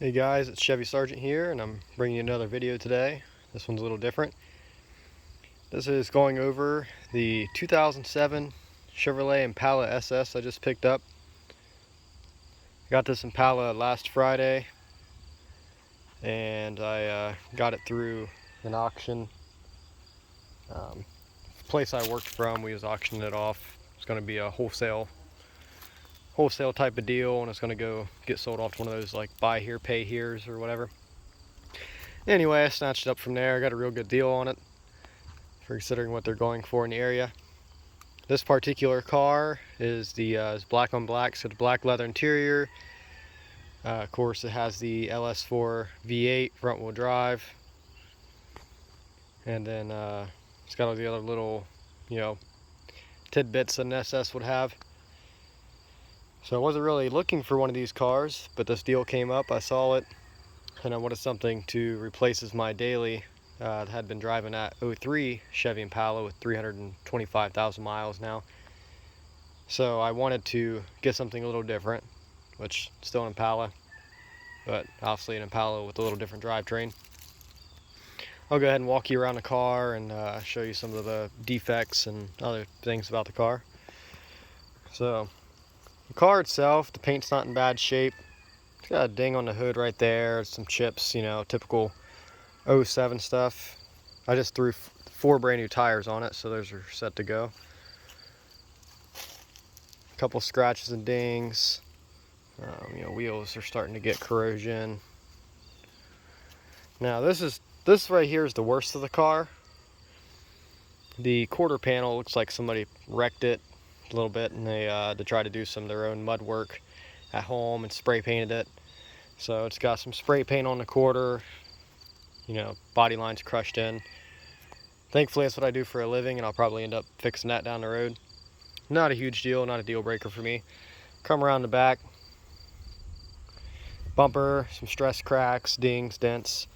Hey guys, it's Chevy Sergeant here, and I'm bringing you another video today. This one's a little different. This is going over the 2007 Chevrolet Impala SS I just picked up. I got this Impala last Friday, and I got it through an auction. The place I worked from, we was auctioning it off. It's going to be a wholesale type of deal, and it's going to go get sold off to one of those like buy here, pay here's or whatever. Anyway, I snatched it up from there. I got a real good deal on it for considering what they're going for in the area. This particular car is black on black, so the black leather interior. Of course, it has the LS4 V8 front wheel drive, and then it's got all the other little, tidbits that an SS would have. So I wasn't really looking for one of these cars, but this deal came up. I saw it, and I wanted something to replace my daily. I had been driving that 03 Chevy Impala with 325,000 miles now. So I wanted to get something a little different, which still an Impala, but obviously an Impala with a little different drivetrain. I'll go ahead and walk you around the car and show you some of the defects and other things about the car. So the car itself, the paint's not in bad shape. It's got a ding on the hood right there, some chips, typical 07 stuff. I just threw 4 brand new tires on it, so those are set to go. A couple scratches and dings. Wheels are starting to get corrosion. Now this right here is the worst of the car. The quarter panel looks like somebody wrecked it a little bit, and they tried to do some of their own mud work at home and spray painted it. So it's got some spray paint on the quarter. Body lines crushed in. Thankfully, that's what I do for a living, and I'll probably end up fixing that down the road. Not a huge deal, not a deal breaker for me. Come around the back. Bumper, some stress cracks, dings, dents.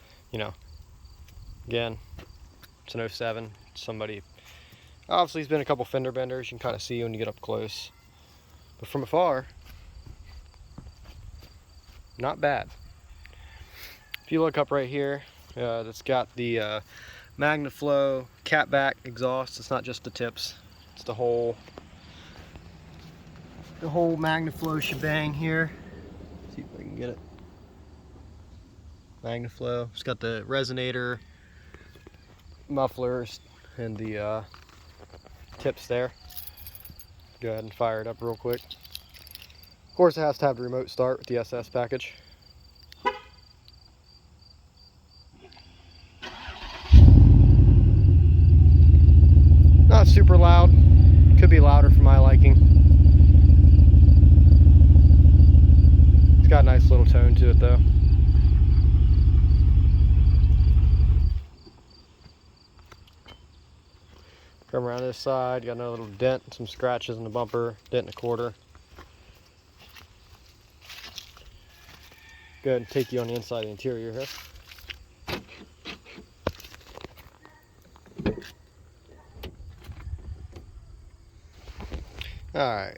Again, it's an 07. Somebody, obviously, it's been a couple fender benders. You can kind of see when you get up close. But from afar, not bad. If you look up right here, it's got the MagnaFlow catback exhaust. It's not just the tips, it's the whole MagnaFlow shebang here. Let's see if I can get it. MagnaFlow. It's got the resonator, mufflers, and the tips there. Go ahead and fire it up real quick. Of course, it has to have the remote start with the SS package. Not super loud. Could be louder for my liking. It's got a nice little tone to it though. Come around this side, got another little dent, some scratches in the bumper, dent in the quarter. Go ahead and take you on the inside of the interior here. Alright.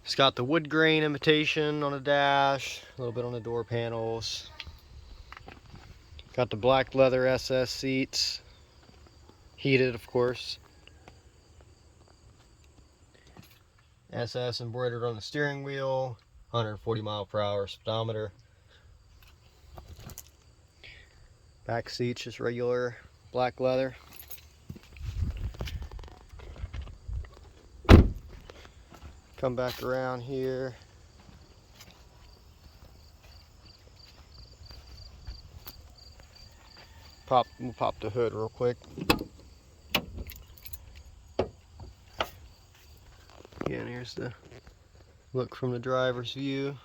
It's got the wood grain imitation on the dash, a little bit on the door panels. Got the black leather SS seats. Heated, of course. SS embroidered on the steering wheel. 140 mile/hour speedometer. Back seats just regular black leather. Come back around here. We'll pop the hood real quick. Again, here's the look from the driver's view.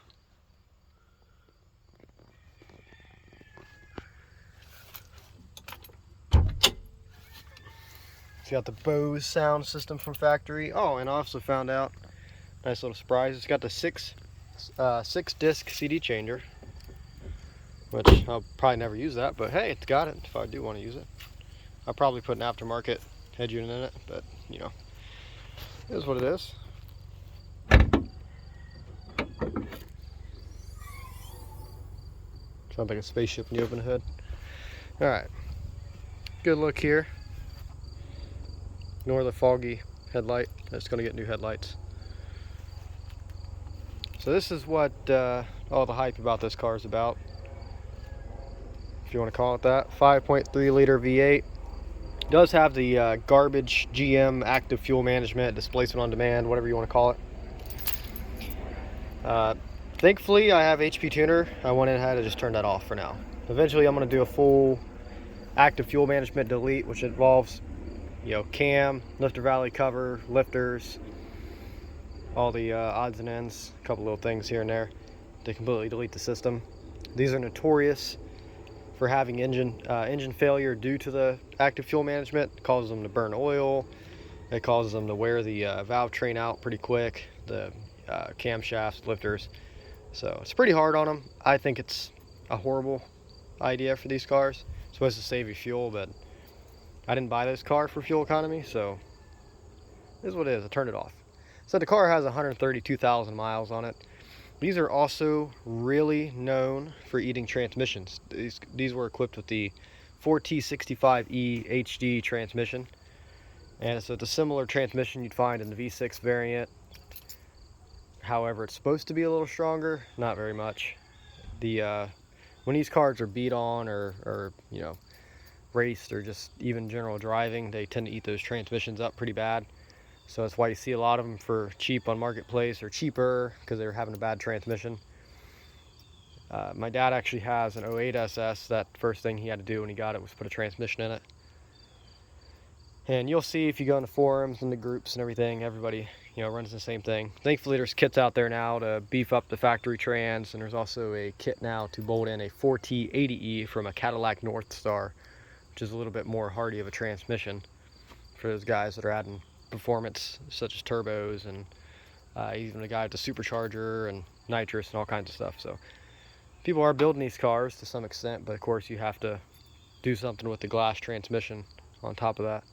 It's got the Bose sound system from factory. Oh, and I also found out, nice little surprise, it's got the six disc CD changer, which I'll probably never use that, but hey, it's got it if I do want to use it. I'll probably put an aftermarket head unit in it, but it is what it is. Sounds like a spaceship when you open the hood. Alright, good look here. Ignore the foggy headlight. It's going to get new headlights. So this is what all the hype about this car is about, if you want to call it that. 5.3 liter V8. It does have the garbage GM active fuel management, displacement on demand, whatever you want to call it. Thankfully, I have HP tuner. I went ahead and just turned that off for now. Eventually, I'm going to do a full active fuel management delete, which involves, cam, lifter valley cover, lifters, all the odds and ends, a couple little things here and there to completely delete the system. These are notorious for having engine failure due to the active fuel management. It causes them to burn oil. It causes them to wear the valve train out pretty quick, the camshafts, lifters. So it's pretty hard on them. I think it's a horrible idea for these cars. It's supposed to save you fuel, but I didn't buy this car for fuel economy, so it is what it is. I turned it off. So the car has 132,000 miles on it. These are also really known for eating transmissions. These were equipped with the 4T65E HD transmission, and it's a similar transmission you'd find in the V6 variant. However, it's supposed to be a little stronger, not very much. When these cars are beat on or raced or just even general driving, they tend to eat those transmissions up pretty bad. So that's why you see a lot of them for cheap on Marketplace, or cheaper because they're having a bad transmission. My dad actually has an 08 SS. That first thing he had to do when he got it was put a transmission in it. And you'll see if you go in the forums and the groups and everything, everybody runs the same thing. Thankfully, there's kits out there now to beef up the factory trans, and there's also a kit now to bolt in a 4T80E from a Cadillac North Star, which is a little bit more hardy of a transmission for those guys that are adding performance such as turbos, and even a guy with a supercharger and nitrous and all kinds of stuff. So people are building these cars to some extent, but of course you have to do something with the glass transmission on top of that.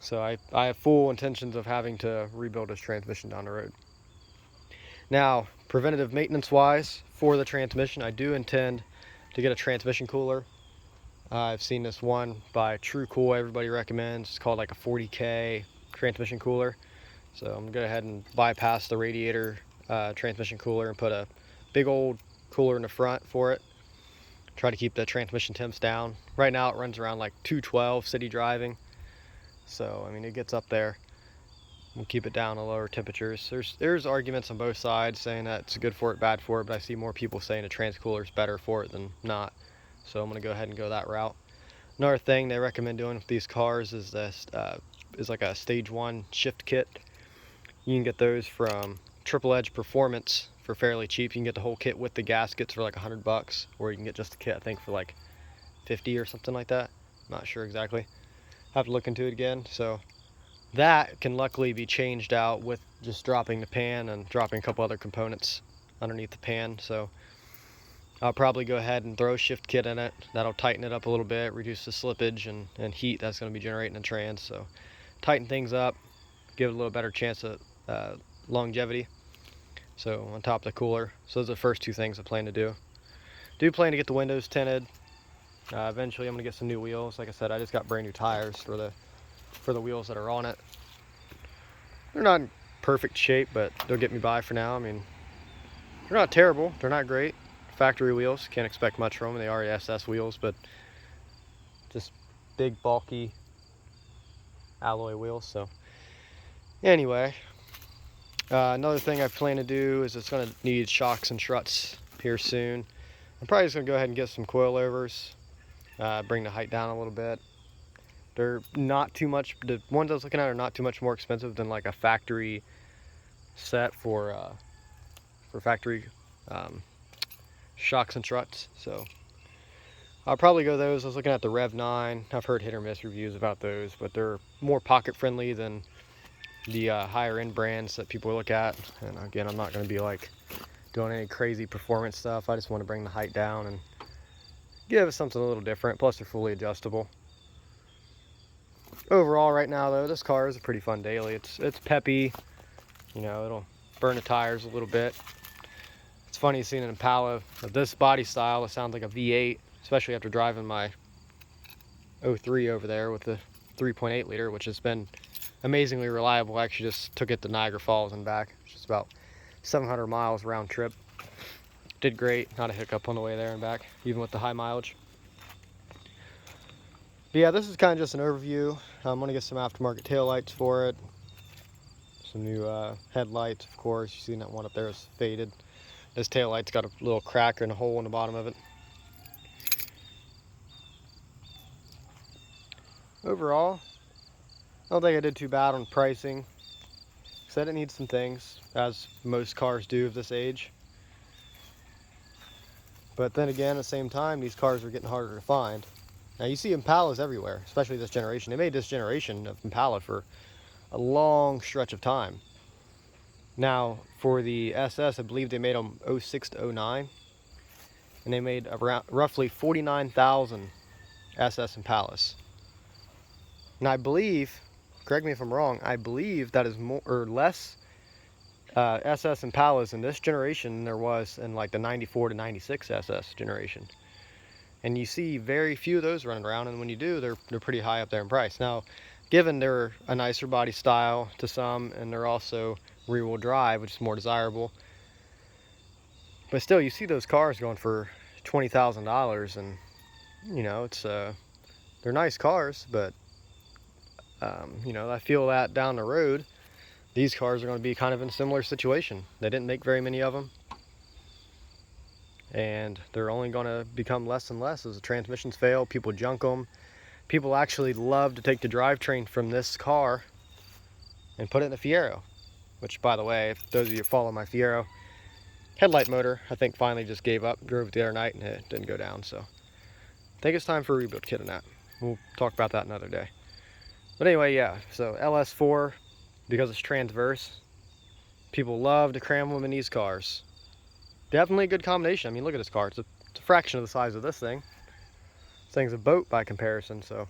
So I have full intentions of having to rebuild this transmission down the road. Now, preventative maintenance wise for the transmission, I do intend to get a transmission cooler. I've seen this one by True Cool everybody recommends. It's called like a 40K transmission cooler. So I'm gonna go ahead and bypass the radiator transmission cooler and put a big old cooler in the front for it. Try to keep the transmission temps down. Right now it runs around like 212 city driving. So I mean, it gets up there. We'll keep it down to lower temperatures. There's arguments on both sides saying that it's good for it, bad for it, but I see more people saying a trans cooler is better for it than not. So I'm gonna go ahead and go that route. Another thing they recommend doing with these cars is this is like a stage 1 shift kit. You can get those from Triple Edge Performance for fairly cheap. You can get the whole kit with the gaskets for like $100, or you can get just the kit, I think, for like 50 or something like that. I'm not sure exactly. Have to look into it again. So that can luckily be changed out with just dropping the pan and dropping a couple other components underneath the pan. So I'll probably go ahead and throw a shift kit in it. That'll tighten it up a little bit, reduce the slippage and heat that's going to be generating in trans. So tighten things up, give it a little better chance of longevity. So on top of the cooler. So those are the first two things I plan to do. Do plan to get the windows tinted. Eventually I'm going to get some new wheels. Like I said, I just got brand new tires for the wheels that are on it. They're not in perfect shape, but they'll get me by for now. I mean, they're not terrible. They're not great. Factory wheels, can't expect much from them. They are SS wheels, but just big, bulky alloy wheels. So anyway, another thing I plan to do is it's going to need shocks and struts here soon. I'm probably just going to go ahead and get some coilovers, bring the height down a little bit. They're not too much, the ones I was looking at are not too much more expensive than like a factory set for factory shocks and struts. So I'll probably go those. I was looking at the Rev 9. I've heard hit or miss reviews about those, but they're more pocket friendly than the higher end brands that people look at. And again, I'm not going to be like doing any crazy performance stuff. I just want to bring the height down and give it something a little different. Plus they're fully adjustable. Overall right now though, this car is a pretty fun daily. It's peppy, it'll burn the tires a little bit. It's funny seeing an Impala of this body style. It sounds like a V8, especially after driving my 03 over there with the 3.8 liter, which has been amazingly reliable. I actually just took it to Niagara Falls and back, which is about 700 miles round trip. Did great, not a hiccup on the way there and back, even with the high mileage. But yeah, this is kind of just an overview. I'm gonna get some aftermarket taillights for it. Some new headlights, of course. You see that one up there is faded. This taillight's got a little crack and a hole in the bottom of it. Overall, I don't think I did too bad on pricing. Said it needs some things, as most cars do of this age. But then again, at the same time, these cars are getting harder to find. Now you see Impalas everywhere, especially this generation. They made this generation of Impala for a long stretch of time. Now, for the SS, I believe they made them 06 to 09. And they made around roughly 49,000 SS Impalas. And I believe, correct me if I'm wrong, I believe that is more or less SS Impalas in this generation than there was in like the 94 to 96 SS generation. And you see very few of those running around, and when you do, they're pretty high up there in price. Now, given they're a nicer body style to some, and they're also rear-wheel drive, which is more desirable, but still, you see those cars going for $20,000, and you know, it's they're nice cars, but you know, I feel that down the road, these cars are going to be kind of in a similar situation. They didn't make very many of them, and they're only going to become less and less as the transmissions fail. People junk them. People actually love to take the drivetrain from this car and put it in a Fiero, which, by the way, if those of you follow my Fiero, headlight motor, I think, finally just gave up. Drove it the other night and it didn't go down, so I think it's time for a rebuild kit on that. We'll talk about that another day. But anyway, yeah, so LS4, because it's transverse, people love to cram them in these cars. Definitely a good combination. I mean, look at this car. It's a fraction of the size of this thing. This thing's a boat by comparison, so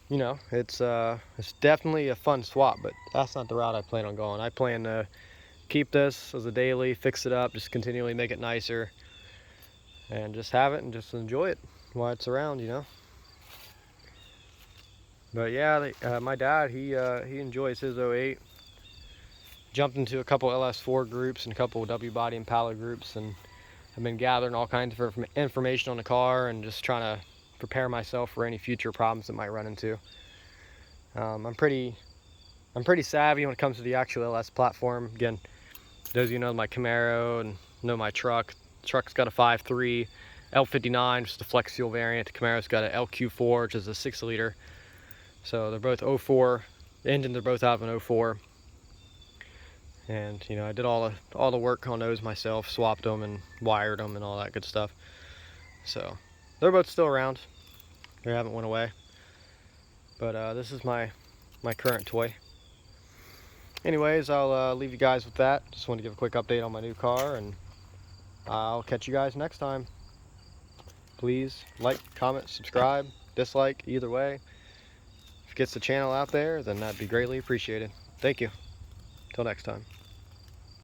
you know, it's definitely a fun swap, but that's not the route I plan on going. I plan to keep this as a daily, fix it up, just continually make it nicer, and just have it and just enjoy it while it's around, you know. But yeah, my dad, he enjoys his 08. Jumped into a couple LS4 groups and a couple W body Impala groups, and I've been gathering all kinds of information on the car and just trying to prepare myself for any future problems that might run into. I'm pretty savvy when it comes to the actual LS platform. Again, those of you know my Camaro and know my truck. The truck's got a 5.3 L59, which is the flex fuel variant. The Camaro's got an LQ4, which is a 6-liter. So they're both 04. The engines are both out of an 04. And you know, I did all the work on those myself, swapped them and wired them and all that good stuff. So they're both still around. They haven't went away. But this is my current toy. Anyways, I'll leave you guys with that. Just wanted to give a quick update on my new car, and I'll catch you guys next time. Please like, comment, subscribe, dislike, either way. If it gets the channel out there, then that'd be greatly appreciated. Thank you. Till next time.